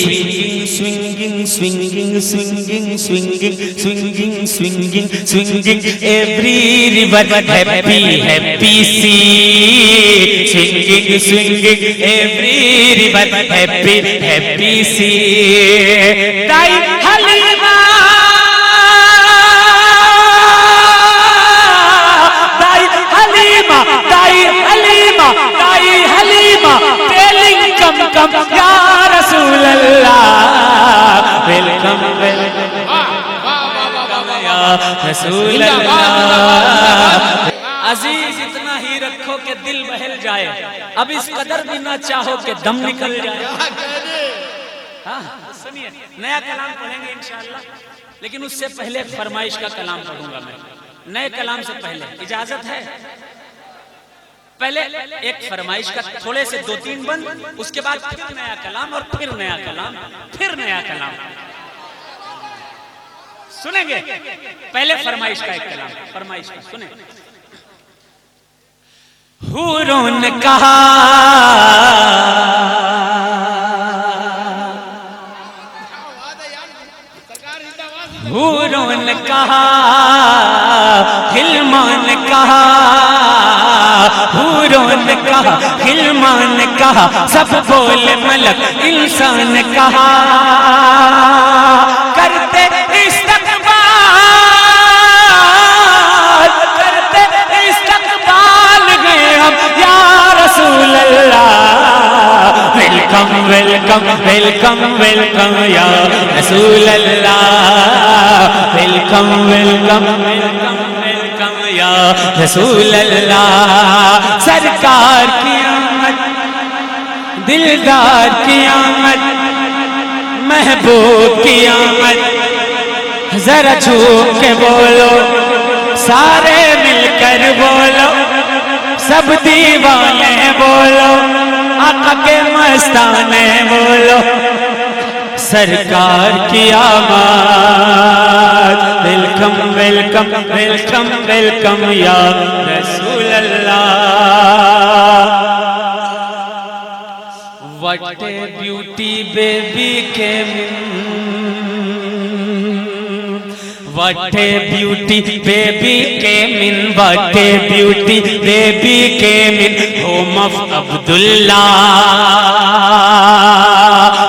Swinging, swinging, swinging, swinging, swinging, swinging, swinging, swinging, every river happy, happy sea. Swinging, swinging, every river happy, happy sea. Dai Halima, Dai Halima, Dai Halima, Dai Halima, telling come, ya Rasul Allah, welcome, welcome, ya Rasul Allah. عزیز اتنا ہی رکھو کہ دل بہل جائے، اب اس قدر بھی نہ چاہو کہ دم نکل جائے. سنیے، نیا کلام پڑھیں گے انشاءاللہ، لیکن اس سے پہلے فرمائش کا کلام پڑھوں گا میں. نئے کلام سے پہلے اجازت ہے؟ پہلے ایک فرمائش کا تھوڑے سے 2-3 بند، اس کے بعد پھر نیا کلام اور پھر نیا کلام، پھر نیا کلام سنیں گے. پہلے فرمائش کا ایک کلام، فرمائش کا سنیں. حوروں نے کہا حوروں نے کہا، غلمان نے کہا، حوروں نے کہا، غلمان نے کہا، سب بولے ملک انسان نے کہا، کرتے Welcome, welcome, welcome, welcome, ya Rasul Allah. Welcome, welcome, welcome, welcome, ya Rasul Allah. سرکار کی آمد، دلدار کی آمد، محبوب کی آمد. ذرا جھوم کے بولو، سارے مل کر بولو، سب دیوانے بولو، آقا کے مستانے بولو. سرکار کی آمد، ویلکم ویلکم ویلکم ویلکم یا رسول اللہ. What a beauty baby came in. What a beauty baby came in. What a beauty baby came in. Home of Abdullah.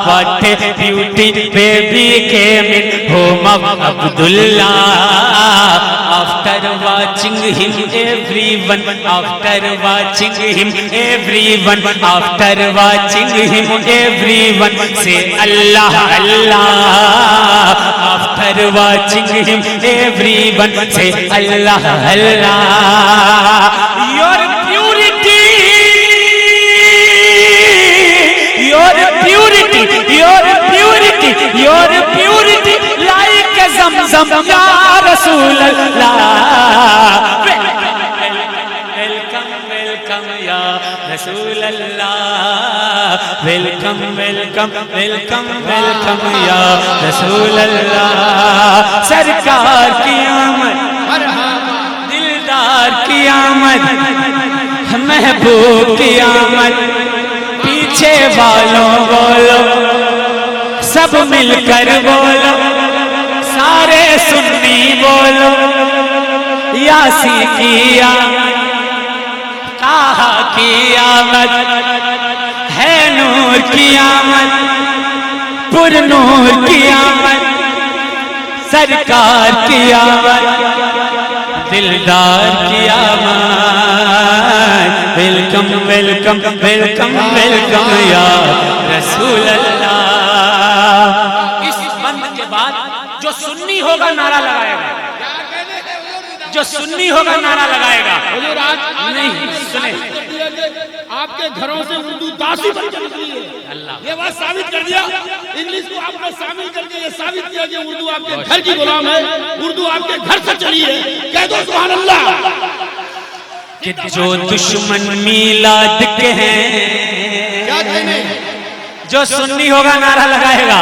What a beauty baby came in. Home of Abdullah. After watching him everyone, after watching him everyone, after watching him everyone say Allah Allah. After watching him everyone say Allah Allah. Your purity, your purity, your purity, your purity like a Zamzam ya Rasul Allah. Welcome, welcome ya Rasul Allah. Welcome, welcome, welcome, welcome ya Rasul Allah. سرکار کی آمد، دلدار کی آمد، محبوب کی آمد. پیچھے والوں بولو، سب مل کر بولو، سارے سنی بولو. یاسی کی آمد، طٰہٰ کی آمد، ہے نور کی آمد، پر نور کی آمد. سرکار کی آمد، دلدار کی آمد. ویلکم ویلکم ویلکم ویلکم یا رسول اللہ. اس بند کے بعد جو سنی ہوگا نعرہ لگائے گا، جو سنی ہوگا نعرہ لگائے گا. نہیں سنیں، آپ کے گھروں سے اردو داسی بن کر نکلی ہے. یہ بات ثابت کر دیا، انگلش کو آپ نے شامل کر کے یہ ثابت کیا کہ اردو آپ کے گھر کی غلام ہے، اردو آپ کے گھر سے چلی ہے. کہہ دو سبحان اللہ. کہ جو دشمن میلاد کے ہیں، کیا کہنے، جو سنی ہوگا نعرہ لگائے گا.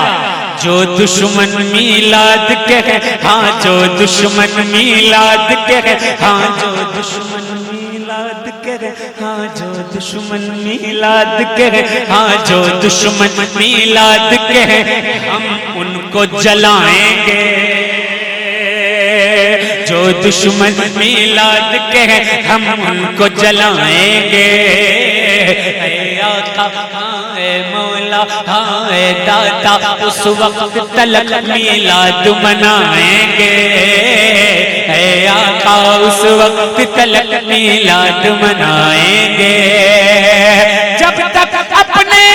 جو دشمن میلاد کے ہیں، ہاں جو دشمن میلاد کے ہیں، ہاں جو دشمن میلاد کے کرے ہاں جو دشمن میلاد کہے ہاں جو دشمن میلاد کہے ہم ان کو جلائیں گے جو دشمن میلاد کہے ہم ان کو جلائیں گے اے آقا ہاں اے مولا ہاں اے داتا اس وقت تلک میلاد منائیں گے اے آقا اس وقت تلک میلاد منائیں گے جب تک اپنے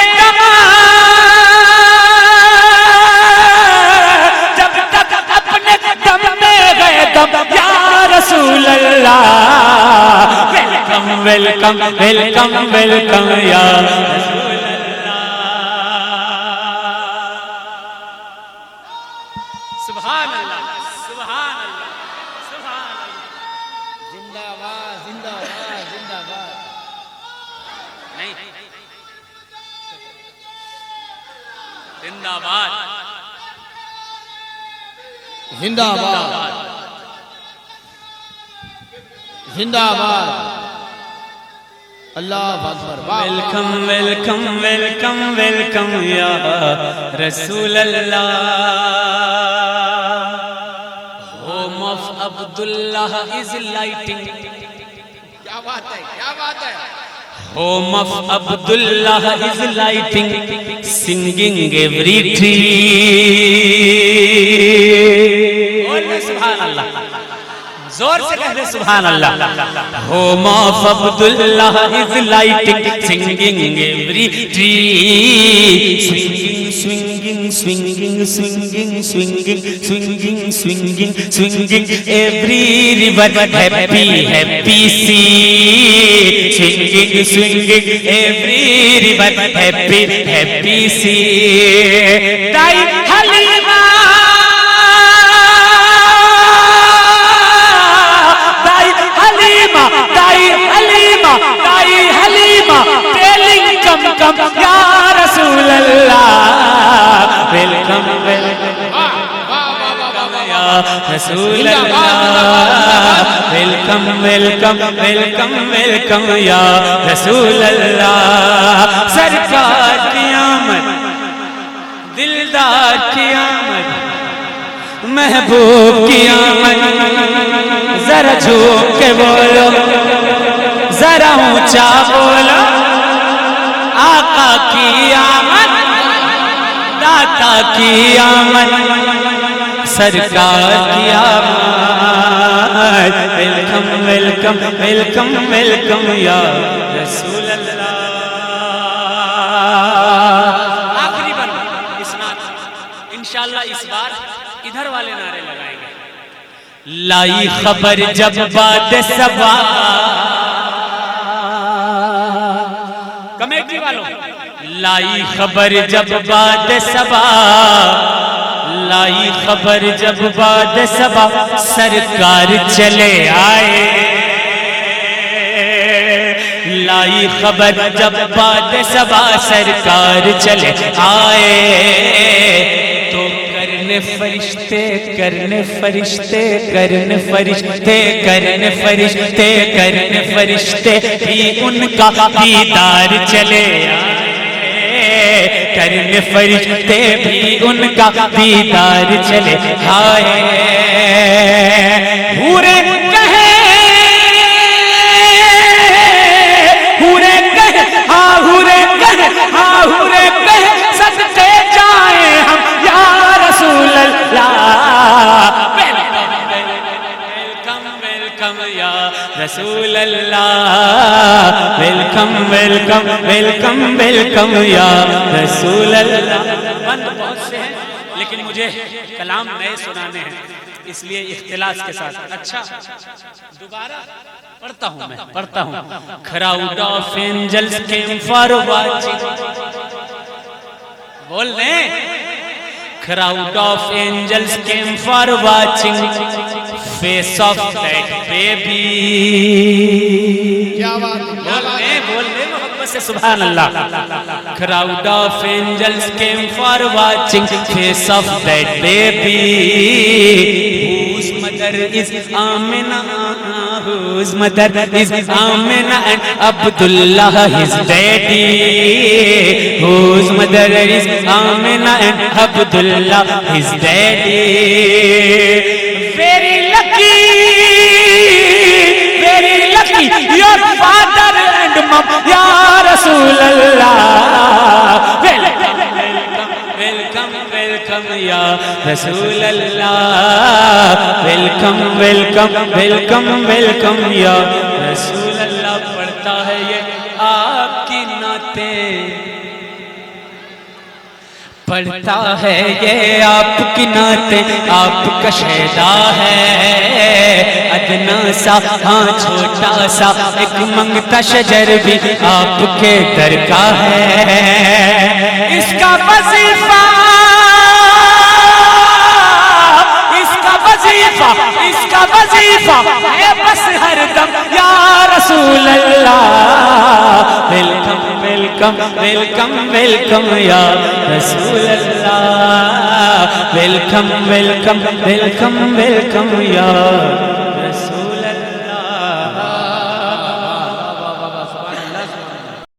رسول اللہ ویلکم ویلکم ویلکم ویلکم یا رسول اللہ سبحان اللہ سبحان اللہ سبحان اللہ زندہ باد زندہ باد زندہ باد نہیں زندہ باد زندہ باد زندہ باد اللہ اکبر ویلکم ویلکم ویلکم ویلکم یا رسول اللہ home of Abdullah is lighting کیا بات ہے کیا بات ہے home of Abdullah is lighting singing every tree سبحان اللہ زور سے کہہ دے سبحان اللہ home of Abdullah is lighting singing every tree swinging swinging swinging swinging swinging swinging swinging every river happy happy sea swinging swinging every river happy happy sea Dai Halima یا رسول اللہ ویلکم ویلکم یا رسول اللہ ویلکم ویلکم ویلکم ویلکم یا رسول اللہ سرکار کی آمد دلدار کی آمد محبوب کی آمد ذرا جھوک کے بولو ذرا اونچا بولو آقا کی آمد داتا کی آمد سرکار کی آمد ویلکم ویلکم ویلکم ویلکم یا رسول اللہ آخری بن اس نعت انشاءاللہ اس بار ادھر والے نعرے لگائیں گے لائی خبر جب باد صبا کمیٹی والوں لائی خبر جب باد صبا لائی خبر جب باد صبا سرکار چلے آئے لائی خبر جب باد صبا سرکار چلے آئے تو کرنے فرشتے کرنے فرشتے کرنے فرشتے کرنے فرشتے کرنے فرشتے بھی ان کا دیدار چلے آئے کرنے فرشتے بھی ان کا دیدار چلے آئے حورے کہے حورے کہے ہاں حورے کہے ہاں حورے کہے صدقے جائیں ہم یا رسول اللہ ویلکم ویلکم یا رسول اللہ ویلکم ویلکم ویلکم ویلکم یا رسول اللہ بند بہت سے ہیں لیکن مجھے کلام نئے سنانے ہیں اس لیے اختلاس کے ساتھ اچھا دوبارہ پڑھتا ہوں میں پڑھتا ہوں crowd of angels came for watching بول دیں crowd of angels came for watching face of that baby کیا بات بول دیں محبت سے سبحان اللہ crowd of angels came for watching face of that baby whose mother is Amina whose mother is Amina and Abdullah his daddy, whose mother is Amina and Abdullah his daddy. Very lucky your father and mom, Ya Rasulallah. Welcome, welcome, Ya Rasulallah. Welcome, welcome, welcome, welcome, Ya Rasulallah. پڑھتا ہے یہ آپ کی نعتیں، پڑھتا ہے یہ آپ کی نعتیں، آپ کا شیدا ہے ادنا سا، ہاں چھوٹا سا ایک منگتا شجر بھی آپ کے در کا ہے. اس کا وظیفہ ہے بس ہر دم یا رسول اللہ. ویلکم ویلکم ویلکم ویلکم یا رسول اللہ. ویلکم ویلکم ویلکم ویلکم یا